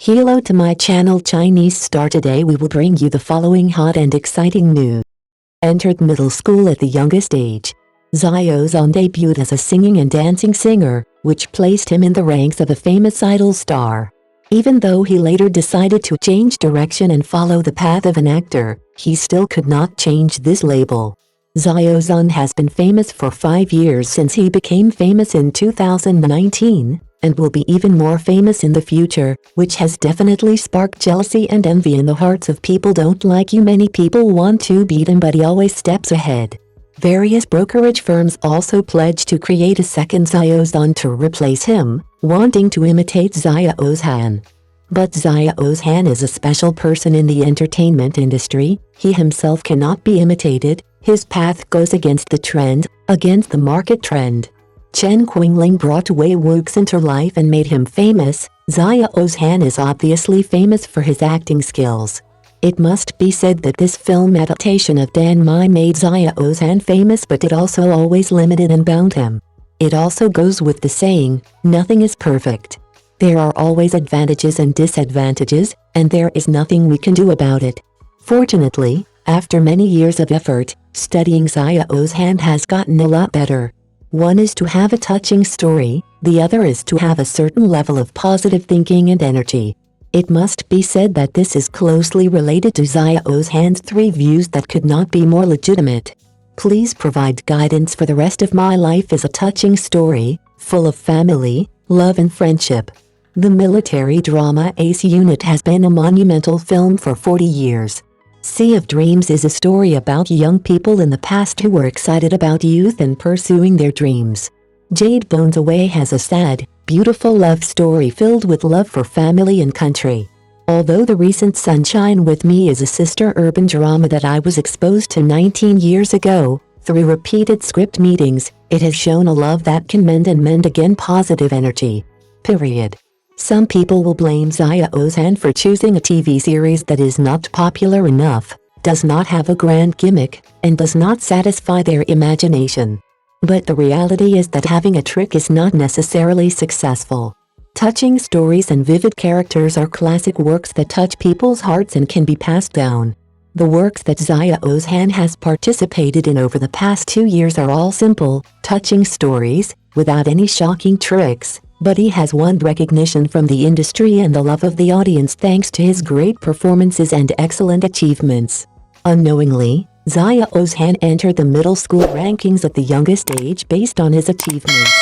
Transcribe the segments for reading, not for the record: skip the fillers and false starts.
Hello to my channel Chinese Star. Today we will bring you the following hot and exciting news. Entered middle school at the youngest age. Xiao Zhan debuted as a singing and dancing singer, which placed him in the ranks of a famous idol star. Even though he later decided to change direction and follow the path of an actor, he still could not change this label. Xiao Zhan has been famous for 5 years since he became famous in 2019, and will be even more famous in the future, which has definitely sparked jealousy and envy in the hearts of people don't like you. Many people want to beat him, but he always steps ahead. Various brokerage firms also pledged to create a second Xiao Zhan to replace him, wanting to imitate Xiao Zhan. But Xiao Zhan is a special person in the entertainment industry. He himself cannot be imitated. His path goes against the trend, against the market trend. Chen Qingling brought Wei Wuxi into life and made him famous. Xiao Zhan is obviously famous for his acting skills. It must be said that this film adaptation of Dan Mai made Xiao Zhan famous, but it also always limited and bound him. It also goes with the saying, nothing is perfect. There are always advantages and disadvantages, and there is nothing we can do about it. Fortunately, after many years of effort, studying Xiao Zhan has gotten a lot better. One is to have a touching story, the other is to have a certain level of positive thinking and energy. It must be said that this is closely related to Xiao Zhan's 3 views that could not be more legitimate. Please provide guidance for the rest of my life is a touching story, full of family, love and friendship. The military drama Ace Unit has been a monumental film for 40 years. Sea of Dreams is a story about young people in the past who were excited about youth and pursuing their dreams. Jade Bones Away has a sad, beautiful love story filled with love for family and country. Although the recent Sunshine with Me is a sister urban drama that I was exposed to 19 years ago, through repeated script meetings, it has shown a love that can mend and mend again. Positive energy. Period. Some people will blame Xiao Zhan for choosing a TV series that is not popular enough, does not have a grand gimmick, and does not satisfy their imagination. But the reality is that having a trick is not necessarily successful. Touching stories and vivid characters are classic works that touch people's hearts and can be passed down. The works that Xiao Zhan has participated in over the past 2 years are all simple, touching stories, without any shocking tricks. But he has won recognition from the industry and the love of the audience thanks to his great performances and excellent achievements. Unknowingly, Xiao Zhan entered the middle school rankings at the youngest age based on his achievements.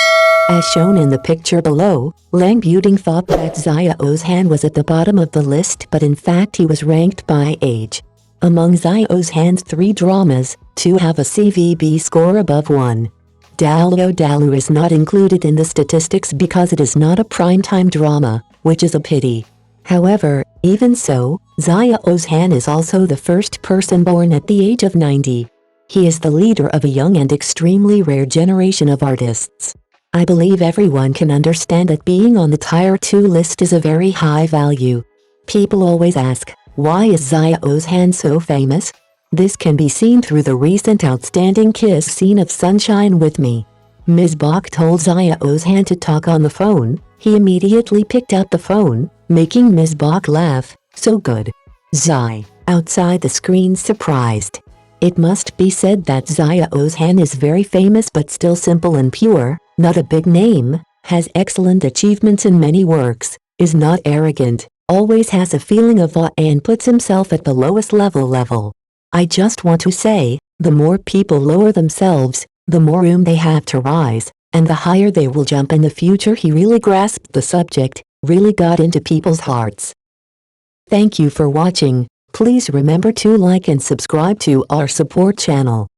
As shown in the picture below, Lang Buting thought that Xiao Zhan was at the bottom of the list, but in fact he was ranked by age. Among Xiao Zhan's 3 dramas, 2 have a CVB score above 1. Daluo Dalu is not included in the statistics because it is not a primetime drama, which is a pity. However, even so, Xiao Zhan is also the first person born at the age of 90. He is the leader of a young and extremely rare generation of artists. I believe everyone can understand that being on the Tier 2 list is a very high value. People always ask, why is Xiao Zhan so famous? This can be seen through the recent outstanding kiss scene of Sunshine with Me. Ms. Bach told Xiao Zhan to talk on the phone. He immediately picked up the phone, making Ms. Bach laugh. So good. Xi, outside the screen, surprised. It must be said that Xiao Zhan is very famous but still simple and pure, not a big name, has excellent achievements in many works, is not arrogant, always has a feeling of awe and puts himself at the lowest level. I just want to say, the more people lower themselves, the more room they have to rise, and the higher they will jump in the future. He really grasped the subject, really got into people's hearts. Thank you for watching. Please remember to like and subscribe to our support channel.